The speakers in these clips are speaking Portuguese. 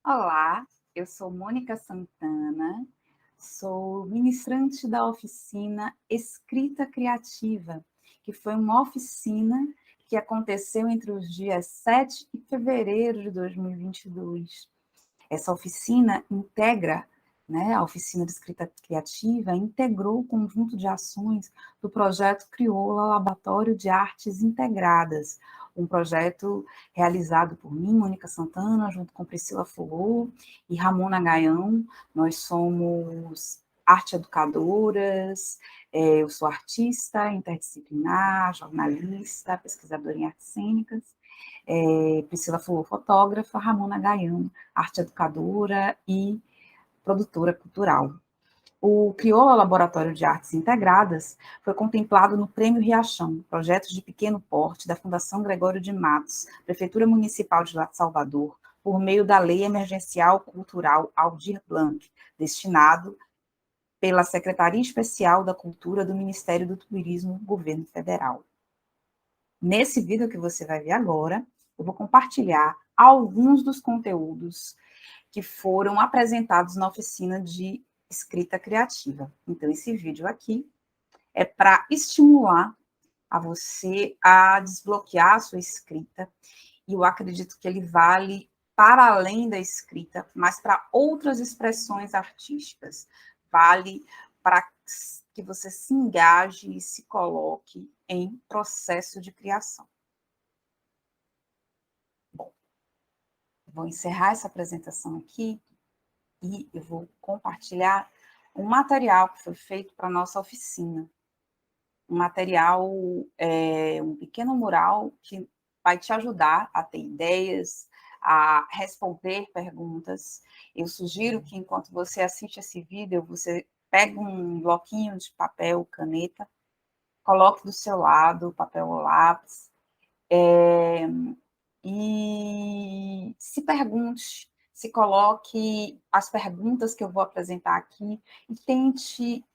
Olá, eu sou Mônica Santana, sou ministrante da oficina Escrita Criativa, que foi uma oficina que aconteceu entre os dias 7 e fevereiro de 2022. Essa oficina integra, né, a oficina de escrita criativa integrou o conjunto de ações do projeto Crioula Laboratório de Artes Integradas, um projeto realizado por mim, Mônica Santana, junto com Priscila Fulô e Ramona Gaião. Nós somos arte educadoras, eu sou artista interdisciplinar, jornalista, pesquisadora em artes cênicas, Priscila Fulô, fotógrafa, Ramona Gaião, arte educadora e produtora cultural. O Crioula Laboratório de Artes Integradas foi contemplado no Prêmio Riachão, projetos de pequeno porte da Fundação Gregório de Matos, Prefeitura Municipal de Salvador, por meio da Lei Emergencial Cultural Aldir Blanc, destinado pela Secretaria Especial da Cultura do Ministério do Turismo, Governo Federal. Nesse vídeo que você vai ver agora, eu vou compartilhar alguns dos conteúdos que foram apresentados na oficina de escrita criativa. Então, esse vídeo aqui é para estimular a você a desbloquear a sua escrita, e eu acredito que ele vale para além da escrita, mas para outras expressões artísticas. Vale para que você se engaje e se coloque em processo de criação. Bom, vou encerrar essa apresentação aqui e eu vou compartilhar um material que foi feito para a nossa oficina. Um material, um pequeno mural que vai te ajudar a ter ideias, a responder perguntas. Eu sugiro que, enquanto você assiste esse vídeo, você pegue um bloquinho de papel, caneta, coloque do seu lado, papel ou lápis, e se pergunte, se coloque as perguntas que eu vou apresentar aqui e tente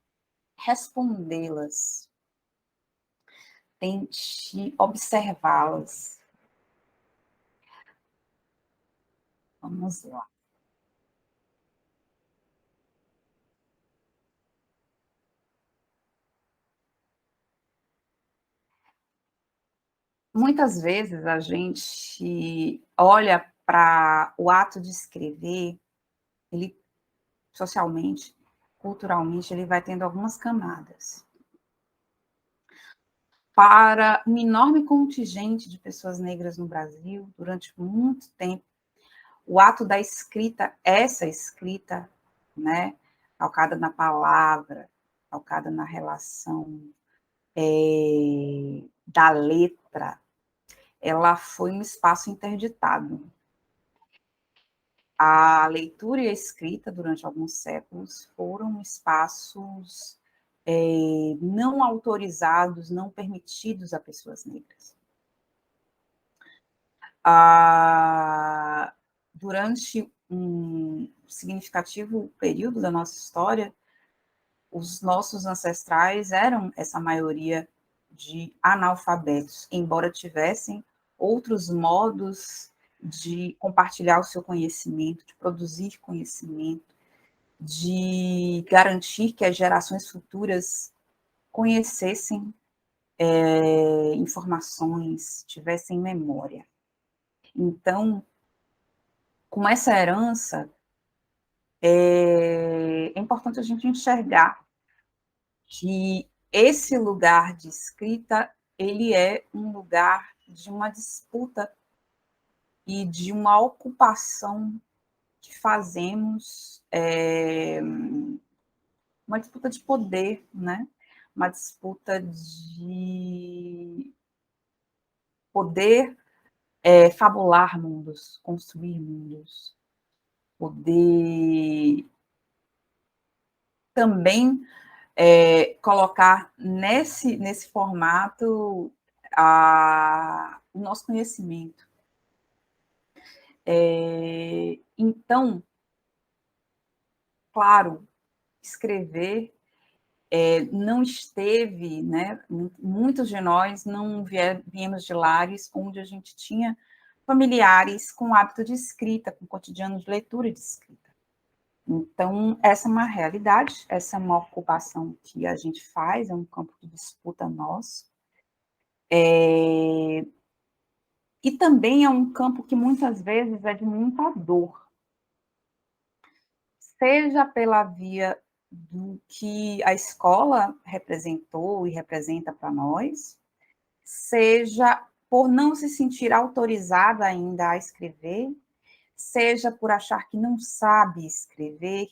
respondê-las, tente observá-las. Vamos lá. Muitas vezes a gente olha para o ato de escrever, ele socialmente, culturalmente, ele vai tendo algumas camadas. Para um enorme contingente de pessoas negras no Brasil, durante muito tempo, o ato da escrita, essa escrita, né, calcada na palavra, calcada na relação da letra, ela foi um espaço interditado. A leitura e a escrita, durante alguns séculos, foram espaços não autorizados, não permitidos a pessoas negras. Durante um significativo período da nossa história, os nossos ancestrais eram essa maioria de analfabetos, embora tivessem outros modos de compartilhar o seu conhecimento, de produzir conhecimento, de garantir que as gerações futuras conhecessem informações, tivessem memória. Então, com essa herança, é importante a gente enxergar que esse lugar de escrita, ele é um lugar de uma disputa e de uma ocupação que fazemos, uma disputa de poder, né? Uma disputa de poder fabular mundos, construir mundos, poder também colocar nesse formato o nosso conhecimento. Então, claro, escrever não esteve, né? Muitos de nós não viemos de lares onde a gente tinha familiares com hábito de escrita, com cotidiano de leitura e de escrita. Então, essa é uma realidade, essa é uma ocupação que a gente faz, é um campo de disputa nosso. E também é um campo que muitas vezes é de muita dor, seja pela via do que a escola representou e representa para nós, seja por não se sentir autorizada ainda a escrever, seja por achar que não sabe escrever,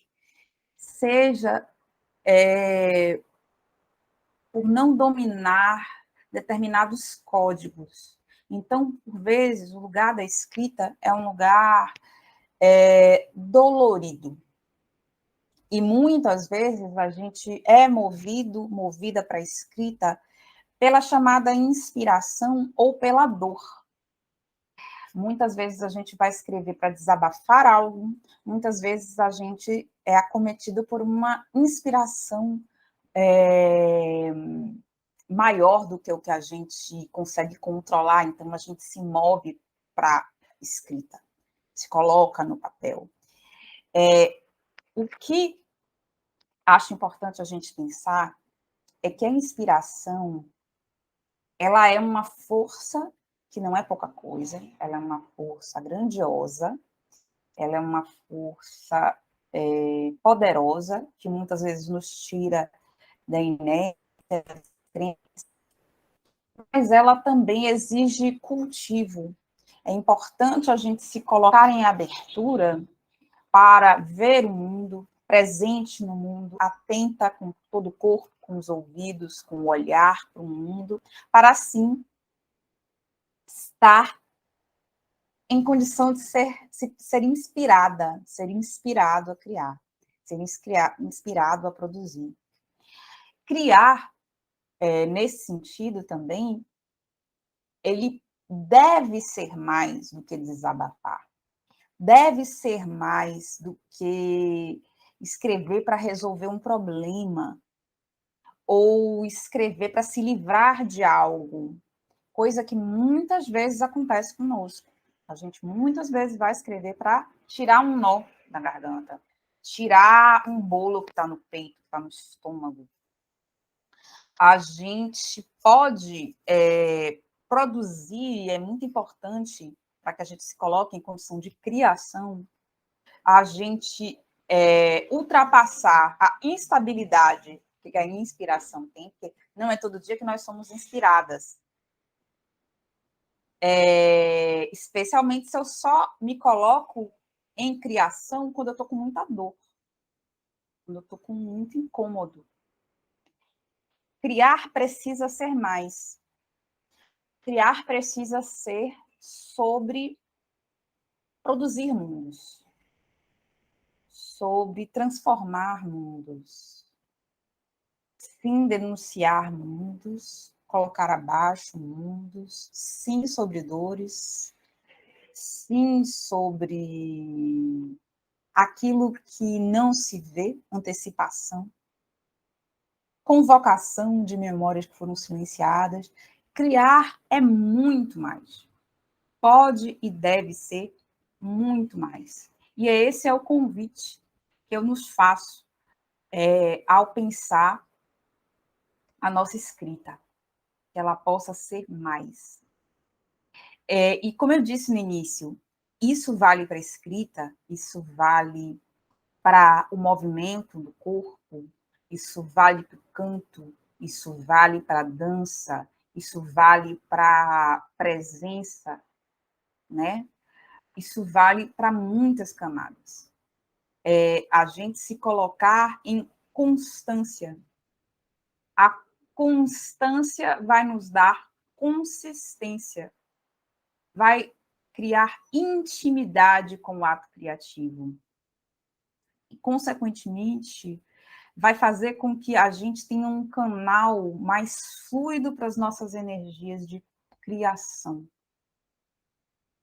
seja por não dominar determinados códigos. Então, por vezes, o lugar da escrita é um lugar dolorido. E muitas vezes a gente é movida para a escrita pela chamada inspiração ou pela dor. Muitas vezes a gente vai escrever para desabafar algo, muitas vezes a gente é acometido por uma inspiração maior do que o que a gente consegue controlar, então a gente se move para a escrita, se coloca no papel. O que acho importante a gente pensar é que a inspiração, ela é uma força que não é pouca coisa, ela é uma força grandiosa, ela é uma força poderosa, que muitas vezes nos tira da inércia, mas ela também exige cultivo. É importante a gente se colocar em abertura para ver o mundo, presente no mundo, atenta com todo o corpo, com os ouvidos, com o olhar para o mundo, para assim estar em condição de ser inspirada, ser inspirado a criar, ser inspirado a produzir. Criar, nesse sentido também, ele deve ser mais do que desabafar, deve ser mais do que escrever para resolver um problema, ou escrever para se livrar de algo, coisa que muitas vezes acontece conosco. A gente muitas vezes vai escrever para tirar um nó da garganta, tirar um bolo que está no peito, que está no estômago. A gente pode produzir, é muito importante para que a gente se coloque em condição de criação, a gente ultrapassar a instabilidade que a inspiração tem, porque não é todo dia que nós somos inspiradas. Especialmente se eu só me coloco em criação quando eu estou com muita dor, quando eu estou com muito incômodo. Criar precisa ser mais. Criar precisa ser sobre produzir mundos, sobre transformar mundos, sim denunciar mundos, colocar abaixo mundos, sim sobre dores, sim sobre aquilo que não se vê, antecipação, convocação de memórias que foram silenciadas. Criar é muito mais. Pode e deve ser muito mais. E esse é o convite que eu nos faço ao pensar a nossa escrita, que ela possa ser mais. E como eu disse no início, isso vale para a escrita, isso vale para o movimento do corpo, isso vale para o canto, isso vale para a dança, isso vale para a presença, né? Isso vale para muitas camadas. A gente se colocar em constância. A constância vai nos dar consistência, vai criar intimidade com o ato criativo. E, consequentemente, vai fazer com que a gente tenha um canal mais fluido para as nossas energias de criação.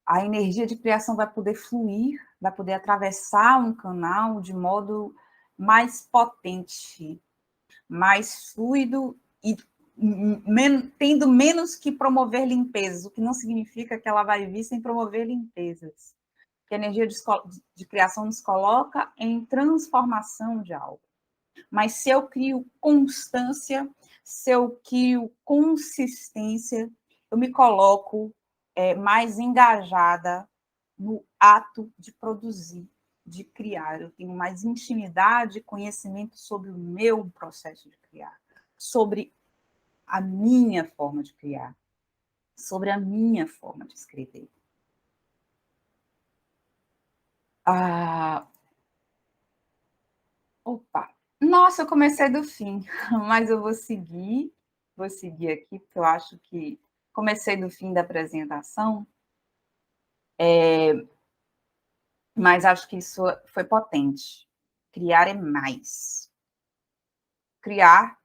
A energia de criação vai poder fluir, vai poder atravessar um canal de modo mais potente, mais fluido e tendo menos que promover limpezas, o que não significa que ela vai vir sem promover limpezas. Que a energia de criação nos coloca em transformação de algo. Mas se eu crio constância, se eu crio consistência, eu me coloco mais engajada no ato de produzir, de criar. Eu tenho mais intimidade e conhecimento sobre o meu processo de criar, sobre a minha forma de criar, sobre a minha forma de escrever. Opa! Nossa, eu comecei do fim, mas eu vou seguir aqui, porque eu acho que comecei do fim da apresentação, mas acho que isso foi potente. Criar é mais. Criar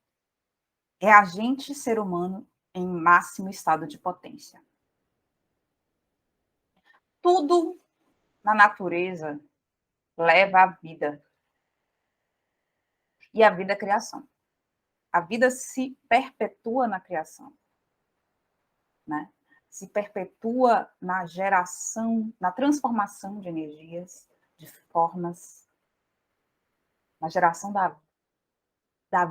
é agente ser humano em máximo estado de potência. Tudo na natureza leva à vida. E a vida é criação. A vida se perpetua na criação, né? Se perpetua na geração, na transformação de energias, de formas, na geração da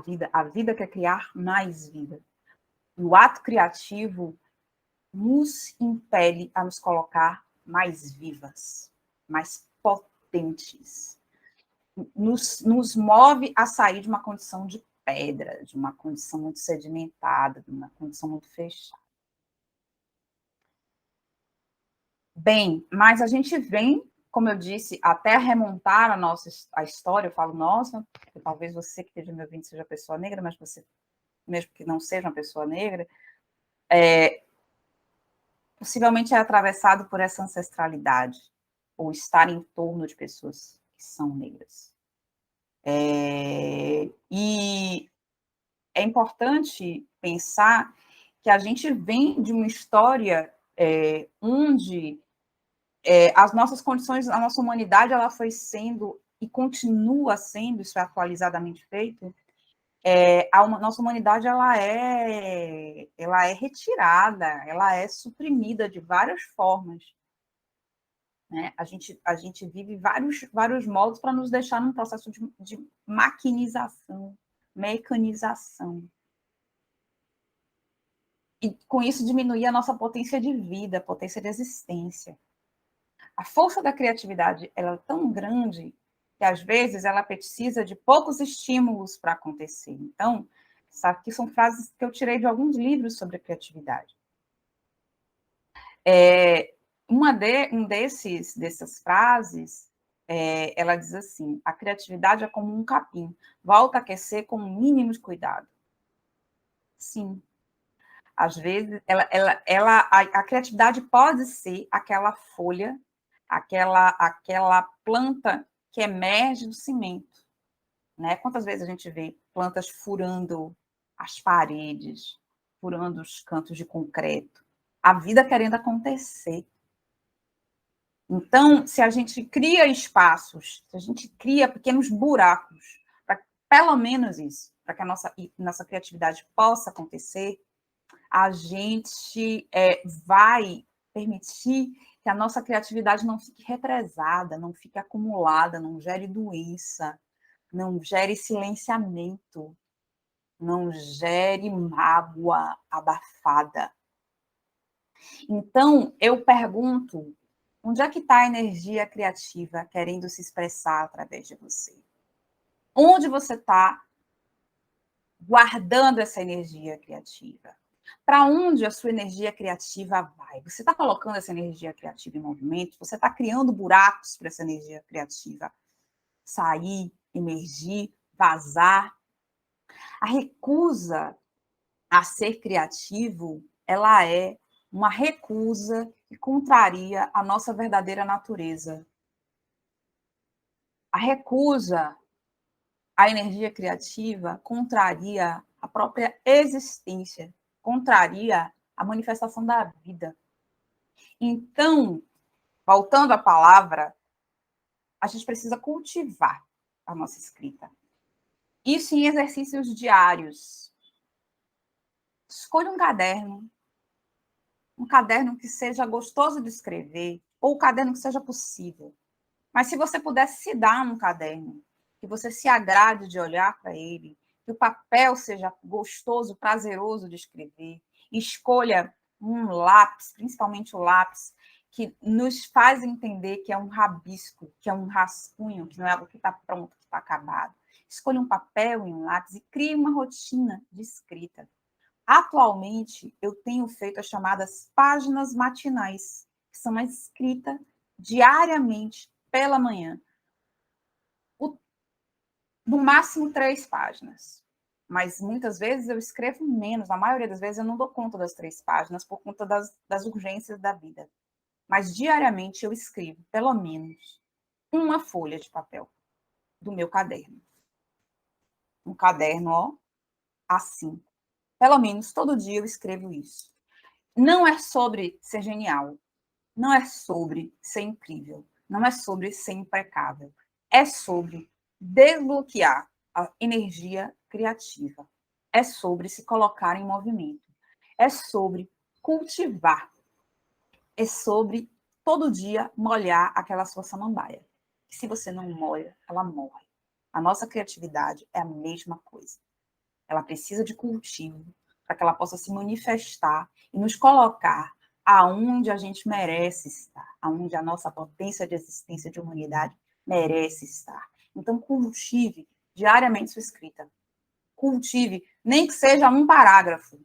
vida. A vida quer criar mais vida. E o ato criativo nos impele a nos colocar mais vivas, mais potentes. Nos move a sair de uma condição de pedra, de uma condição muito sedimentada, de uma condição muito fechada. Bem, mas a gente vem, como eu disse, até remontar a história. Eu falo nossa, porque talvez você que esteja me ouvindo seja pessoa negra, mas você, mesmo que não seja uma pessoa negra, possivelmente é atravessado por essa ancestralidade, ou estar em torno de pessoas que são negras. E é importante pensar que a gente vem de uma história onde as nossas condições, a nossa humanidade, ela foi sendo e continua sendo, isso é atualizadamente feito, a nossa humanidade ela é retirada, ela é suprimida de várias formas. Né? A gente vive vários modos para nos deixar num processo de maquinização, mecanização. E com isso diminuir a nossa potência de vida, potência de existência. A força da criatividade ela é tão grande que, às vezes, ela precisa de poucos estímulos para acontecer. Então, sabe que são frases que eu tirei de alguns livros sobre a criatividade. Dessas frases, ela diz assim: a criatividade é como um capim, volta a aquecer com o mínimo de cuidado. Sim. Às vezes, a criatividade pode ser aquela folha, aquela planta que emerge do cimento. Né? Quantas vezes a gente vê plantas furando as paredes, furando os cantos de concreto, a vida querendo acontecer. Então, se a gente cria espaços, se a gente cria pequenos buracos, para pelo menos isso, para que a nossa criatividade possa acontecer, a gente vai permitir que a nossa criatividade não fique represada, não fique acumulada, não gere doença, não gere silenciamento, não gere mágoa abafada. Então, eu pergunto, onde é que está a energia criativa querendo se expressar através de você? Onde você está guardando essa energia criativa? Para onde a sua energia criativa vai? Você está colocando essa energia criativa em movimento? Você está criando buracos para essa energia criativa sair, emergir, vazar? A recusa a ser criativo, ela é uma recusa que contraria a nossa verdadeira natureza. A recusa à energia criativa contraria a própria existência, contraria a manifestação da vida. Então, voltando à palavra, a gente precisa cultivar a nossa escrita. Isso em exercícios diários. Escolha um caderno que seja gostoso de escrever, ou um caderno que seja possível. Mas se você pudesse se dar um caderno, que você se agrade de olhar para ele, que o papel seja gostoso, prazeroso de escrever, escolha um lápis, principalmente o lápis, que nos faz entender que é um rabisco, que é um rascunho, que não é algo que está pronto, que está acabado. Escolha um papel e um lápis e crie uma rotina de escrita. Atualmente, eu tenho feito as chamadas páginas matinais, que são escritas diariamente pela manhã. No máximo 3 páginas. Mas muitas vezes eu escrevo menos, na maioria das vezes eu não dou conta das 3 páginas por conta das urgências da vida. Mas diariamente eu escrevo pelo menos uma folha de papel do meu caderno. Um caderno, ó, assim. Pelo menos todo dia eu escrevo isso. Não é sobre ser genial, não é sobre ser incrível, não é sobre ser impecável. É sobre desbloquear a energia criativa. É sobre se colocar em movimento. É sobre cultivar. É sobre todo dia molhar aquela sua samambaia. E se você não molha, ela morre. A nossa criatividade é a mesma coisa. Ela precisa de cultivo para que ela possa se manifestar e nos colocar aonde a gente merece estar, aonde a nossa potência de existência de humanidade merece estar. Então, cultive diariamente sua escrita. Cultive, nem que seja um parágrafo.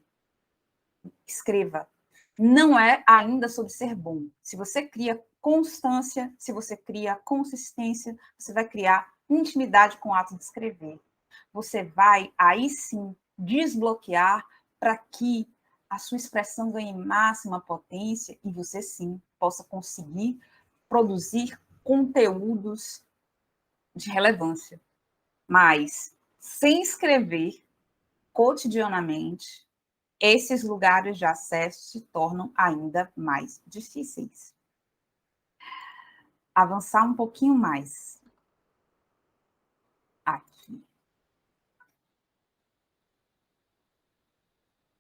Escreva. Não é ainda sobre ser bom. Se você cria constância, se você cria consistência, você vai criar intimidade com o ato de escrever. Você vai, aí sim, desbloquear para que a sua expressão ganhe máxima potência e você, sim, possa conseguir produzir conteúdos de relevância. Mas, sem escrever cotidianamente, esses lugares de acesso se tornam ainda mais difíceis. Avançar um pouquinho mais. Aqui.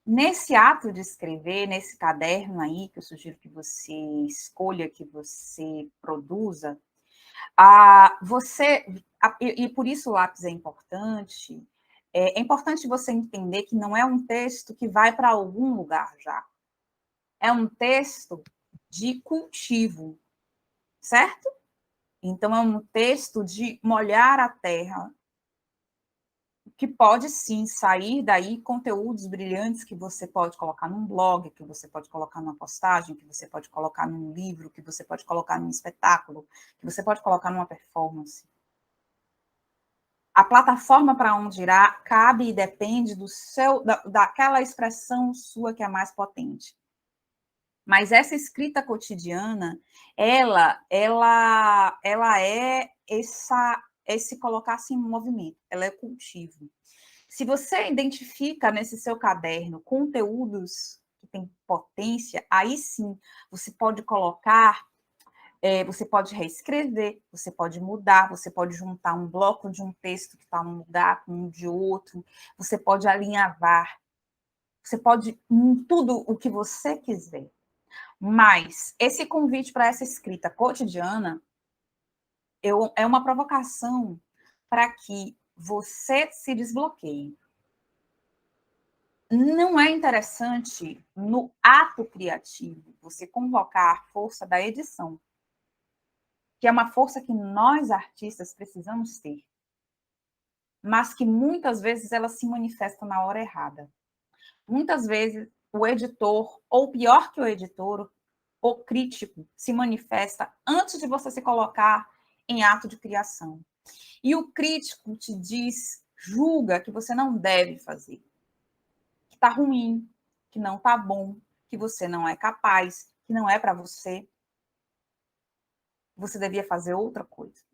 Nesse ato de escrever, nesse caderno aí, que eu sugiro que você escolha, que você produza, e por isso o lápis é importante você entender que não é um texto que vai para algum lugar já. É um texto de cultivo, certo? Então, é um texto de molhar a terra, que pode sim sair daí conteúdos brilhantes que você pode colocar num blog, que você pode colocar numa postagem, que você pode colocar num livro, que você pode colocar num espetáculo, que você pode colocar numa performance. A plataforma para onde irá cabe e depende daquela expressão sua que é a mais potente. Mas essa escrita cotidiana, ela é esse colocar-se em movimento, ela é cultivo. Se você identifica nesse seu caderno conteúdos que têm potência, aí sim você pode colocar, você pode reescrever, você pode mudar, você pode juntar um bloco de um texto que está num lugar com um de outro, você pode alinhavar, você pode tudo o que você quiser. Mas esse convite para essa escrita cotidiana é uma provocação para que você se desbloqueie. Não é interessante, no ato criativo, você convocar a força da edição, que é uma força que nós, artistas, precisamos ter, mas que muitas vezes ela se manifesta na hora errada. Muitas vezes o editor, ou pior que o editor, o crítico, se manifesta antes de você se colocar em ato de criação. E o crítico te diz, julga que você não deve fazer, que está ruim, que não está bom, que você não é capaz, que não é para você. Você devia fazer outra coisa.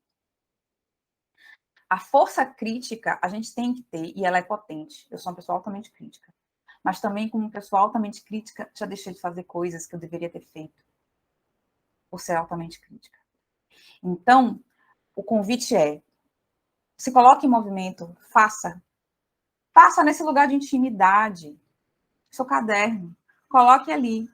A força crítica a gente tem que ter e ela é potente. Eu sou uma pessoa altamente crítica. Mas também, como pessoa altamente crítica, já deixei de fazer coisas que eu deveria ter feito por ser altamente crítica. Então, o convite é: se coloque em movimento, faça. Faça nesse lugar de intimidade. seu caderno, coloque ali.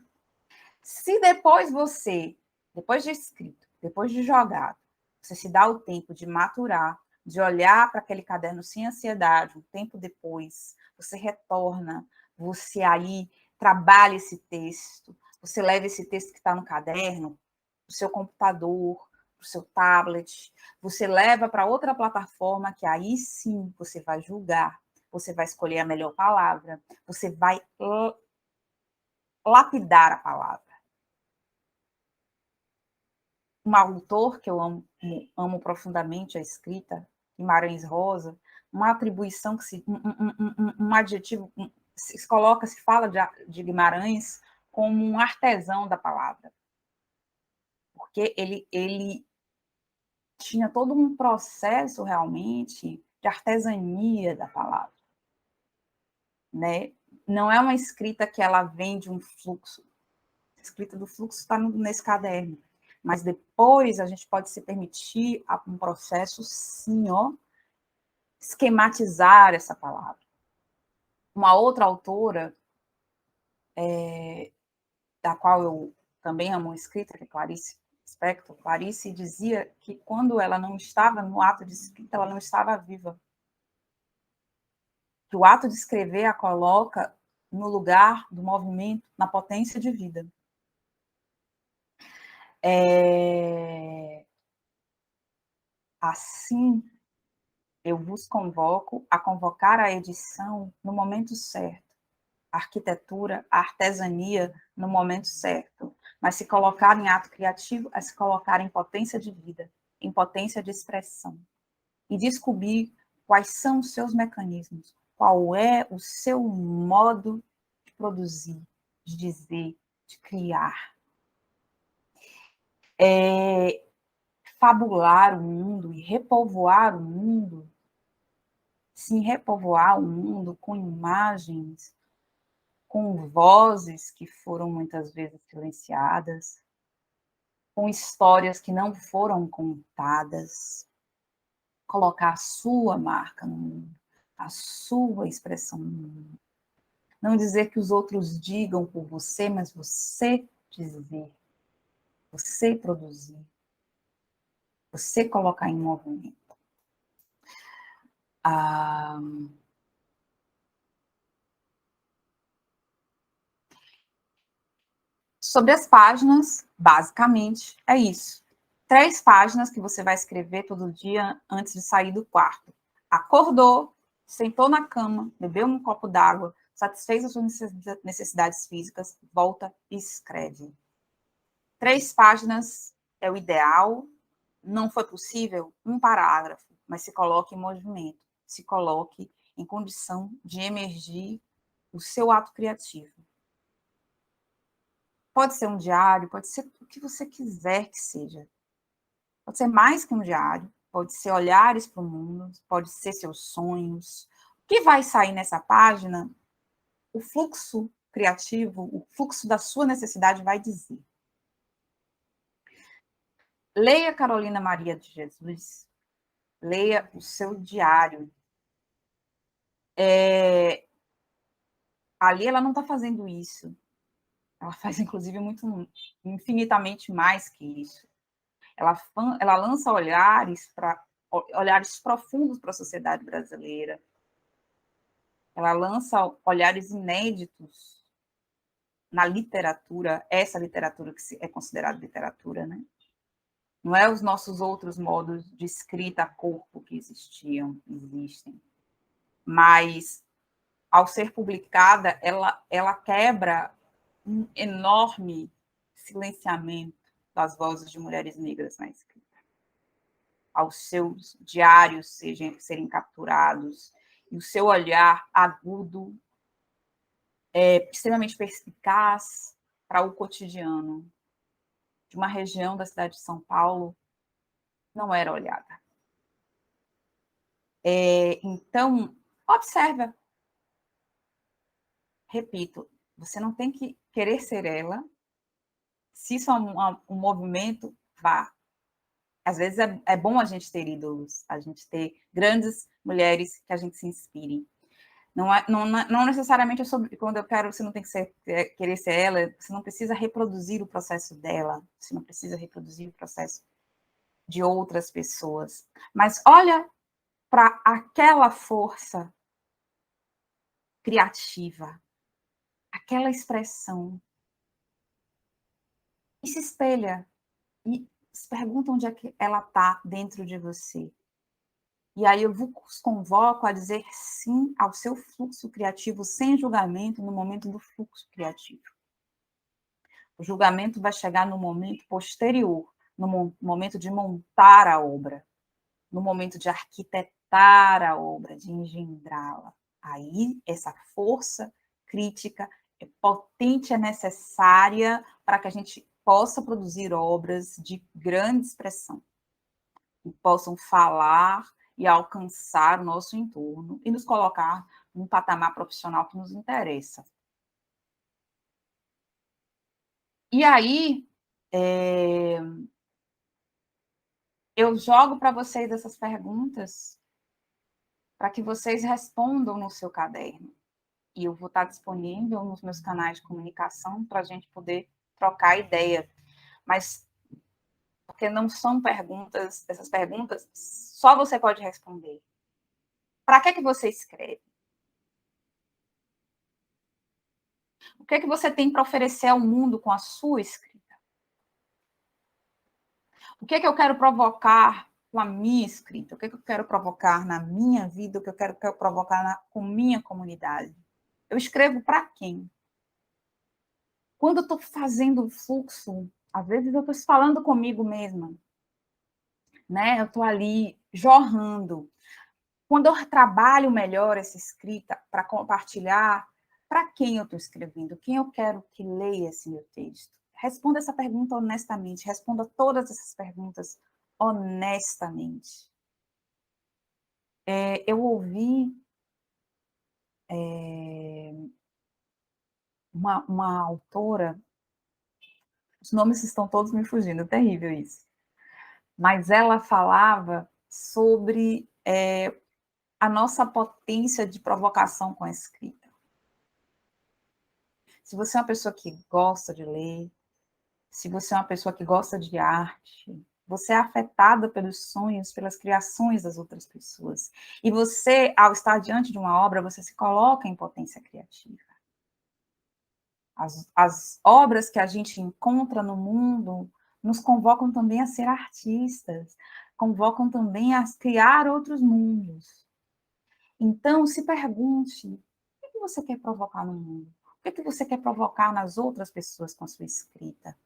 Se depois você, depois de escrito, depois de jogado, você se dá o tempo de maturar, de olhar para aquele caderno sem ansiedade, um tempo depois, você retorna, você aí trabalha esse texto, você leva esse texto que está no caderno, para o seu computador, para o seu tablet, você leva para outra plataforma que aí sim você vai julgar, você vai escolher a melhor palavra, você vai lapidar a palavra. Um autor que eu amo profundamente, a escrita, Guimarães Rosa, uma atribuição, que um adjetivo, se coloca, se fala de Guimarães como um artesão da palavra, porque ele tinha todo um processo realmente de artesania da palavra, né? Não é uma escrita que ela vem de um fluxo, a escrita do fluxo está nesse caderno, mas depois a gente pode se permitir um processo, sim, ó, esquematizar essa palavra. Uma outra autora, da qual eu também amo a escrita, que é Clarice Lispector, Clarice dizia que quando ela não estava no ato de escrita, ela não estava viva. Que o ato de escrever a coloca no lugar do movimento, na potência de vida. Assim, eu vos convoco a convocar a edição no momento certo, a arquitetura, a artesania no momento certo, mas se colocar em ato criativo é se colocar em potência de vida, em potência de expressão, e descobrir quais são os seus mecanismos, qual é o seu modo de produzir, de dizer, de criar. Fabular o mundo e repovoar o mundo, sim, repovoar o mundo com imagens, com vozes que foram muitas vezes silenciadas, com histórias que não foram contadas, colocar a sua marca no mundo, a sua expressão no mundo. Não dizer que os outros digam por você, mas você dizer, você produzir, você colocar em movimento. Sobre as páginas, basicamente, é isso. 3 páginas que você vai escrever todo dia antes de sair do quarto. Acordou, sentou na cama, bebeu um copo d'água, satisfez as suas necessidades físicas, volta e escreve. 3 páginas é o ideal. Não foi possível? Um parágrafo, mas se coloque em movimento, se coloque em condição de emergir o seu ato criativo. Pode ser um diário, pode ser o que você quiser que seja. Pode ser mais que um diário, pode ser olhares para o mundo, pode ser seus sonhos. O que vai sair nessa página, o fluxo criativo, o fluxo da sua necessidade vai dizer. Leia Carolina Maria de Jesus, leia o seu diário. Ali ela não está fazendo isso. Ela faz, inclusive, infinitamente mais que isso. Ela lança olhares profundos para a sociedade brasileira. Ela lança olhares inéditos na literatura, essa literatura que é considerada literatura, né? Não é os nossos outros modos de escrita a corpo que existem. Mas, ao ser publicada, ela quebra um enorme silenciamento das vozes de mulheres negras na escrita. Aos seus diários serem capturados, e o seu olhar agudo, extremamente perspicaz para o cotidiano de uma região da cidade de São Paulo não era olhada. Então, observa. Repito, você não tem que querer ser ela. Se isso é um movimento, vá. Às vezes é bom a gente ter ídolos, a gente ter grandes mulheres que a gente se inspire. Não necessariamente é sobre quando eu quero, você não tem que querer ser ela, você não precisa reproduzir o processo dela, você não precisa reproduzir o processo de outras pessoas. Mas olha para aquela força criativa, aquela expressão, e se espelha, e se pergunta onde é que ela está dentro de você. E aí eu vos convoco a dizer sim ao seu fluxo criativo sem julgamento no momento do fluxo criativo. O julgamento vai chegar no momento posterior, no momento de montar a obra, no momento de arquitetar a obra, de engendrá-la. Aí essa força crítica é potente, é necessária para que a gente possa produzir obras de grande expressão, que possam falar e alcançar o nosso entorno e nos colocar num patamar profissional que nos interessa. E aí, eu jogo para vocês essas perguntas para que vocês respondam no seu caderno. E eu vou estar disponível nos meus canais de comunicação para a gente poder trocar ideia. Mas, porque não são perguntas, essas perguntas só você pode responder. Para que você escreve? O que você tem para oferecer ao mundo com a sua escrita? O que eu quero provocar com a minha escrita? O que eu quero provocar na minha vida? O que eu quero provocar com minha comunidade? Eu escrevo para quem? Quando eu estou fazendo o fluxo, às vezes eu estou falando comigo mesma, né? Eu estou ali jorrando. Quando eu trabalho melhor essa escrita para compartilhar, para quem eu estou escrevendo? Quem eu quero que leia esse meu texto? Responda essa pergunta honestamente. Responda todas essas perguntas honestamente. Eu ouvi uma autora, os nomes estão todos me fugindo, é terrível isso. Mas ela falava sobre a nossa potência de provocação com a escrita. Se você é uma pessoa que gosta de ler, se você é uma pessoa que gosta de arte, você é afetada pelos sonhos, pelas criações das outras pessoas. E você, ao estar diante de uma obra, você se coloca em potência criativa. As obras que a gente encontra no mundo nos convocam também a ser artistas, convocam também a criar outros mundos. Então, se pergunte, o que você quer provocar no mundo? O que você quer provocar nas outras pessoas com a sua escrita?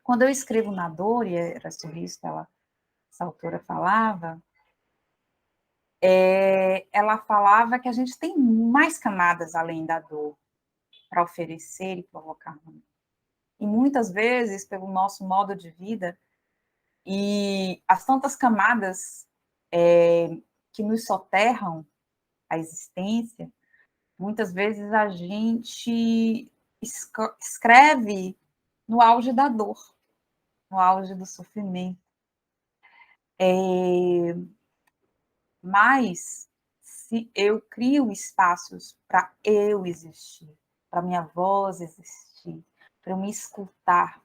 Quando eu escrevo na dor, e era sobre isso que essa autora falava, ela falava que a gente tem mais camadas além da dor para oferecer e provocar. E muitas vezes, pelo nosso modo de vida, e as tantas camadas que nos soterram a existência, muitas vezes a gente escreve no auge da dor, no auge do sofrimento. Mas, se eu crio espaços para eu existir, para minha voz existir, para eu me escutar,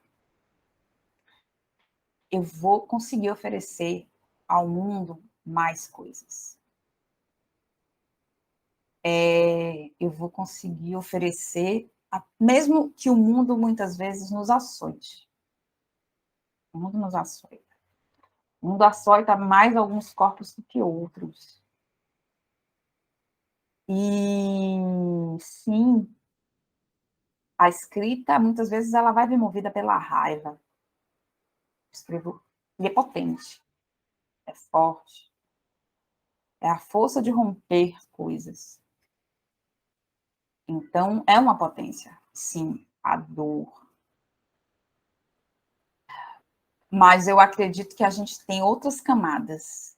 eu vou conseguir oferecer ao mundo mais coisas. Eu vou conseguir oferecer, mesmo que o mundo muitas vezes nos açoite. O mundo nos açoita. O mundo açoita mais alguns corpos do que outros. E sim, a escrita, muitas vezes, ela vai vir movida pela raiva. Escrevo, e é potente, é forte, é a força de romper coisas. Então, é uma potência, sim, a dor. Mas eu acredito que a gente tem outras camadas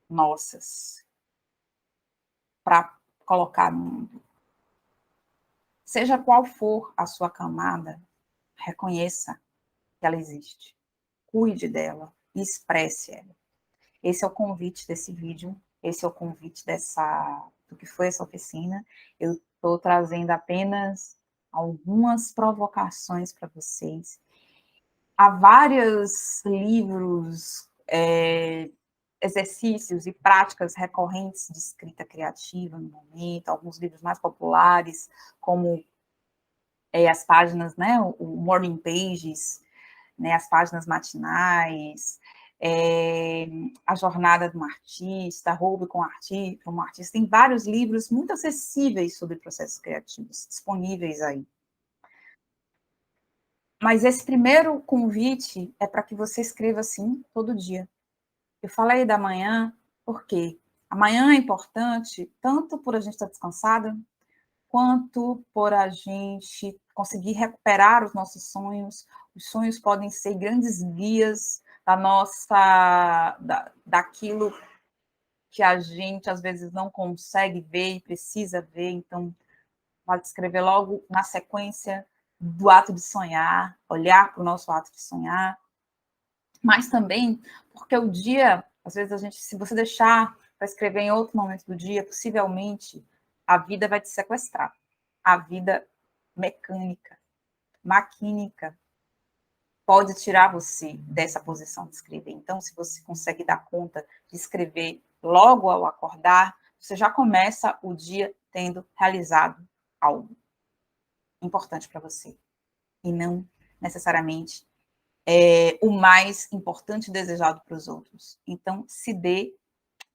nossas para colocar no mundo. Seja qual for a sua camada, reconheça que ela existe, cuide dela e expresse ela. Esse é o convite desse vídeo, esse é o convite dessa do que foi essa oficina. Eu estou trazendo apenas algumas provocações para vocês. Há vários livros, exercícios e práticas recorrentes de escrita criativa no momento, alguns livros mais populares, como as páginas, né, o Morning Pages, né, as páginas matinais, A Jornada de um Artista, Roube como artista, tem vários livros muito acessíveis sobre processos criativos, disponíveis aí. Mas esse primeiro convite é para que você escreva assim todo dia. Eu falei da manhã, porque a manhã é importante tanto por a gente estar descansada, quanto por a gente conseguir recuperar os nossos sonhos. Os sonhos podem ser grandes guias da nossa, daquilo que a gente às vezes não consegue ver e precisa ver. Então, pode escrever logo na sequência do ato de sonhar, olhar para o nosso ato de sonhar, mas também porque o dia, às vezes a gente, se você deixar para escrever em outro momento do dia, possivelmente a vida vai te sequestrar. A vida mecânica, maquínica, pode tirar você dessa posição de escrever. Então, se você consegue dar conta de escrever logo ao acordar, você já começa o dia tendo realizado algo importante para você. E não necessariamente o mais importante e desejado para os outros. Então, se dê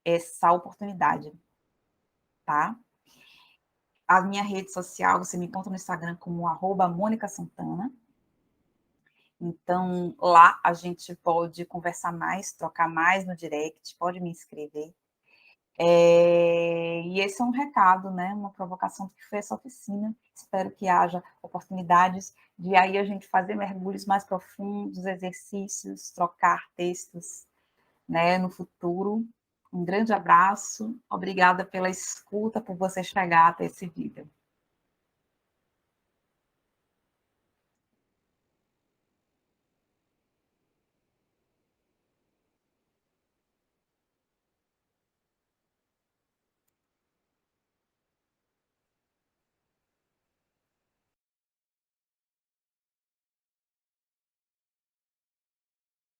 essa oportunidade, tá? A minha rede social, você me encontra no Instagram como @MônicaSantana. Então, lá a gente pode conversar mais, trocar mais no direct, pode me escrever. E esse é um recado, né? Uma provocação do que foi essa oficina. Espero que haja oportunidades de aí a gente fazer mergulhos mais profundos, exercícios, trocar textos, né, no futuro. Um grande abraço, obrigada pela escuta, por você chegar até esse vídeo.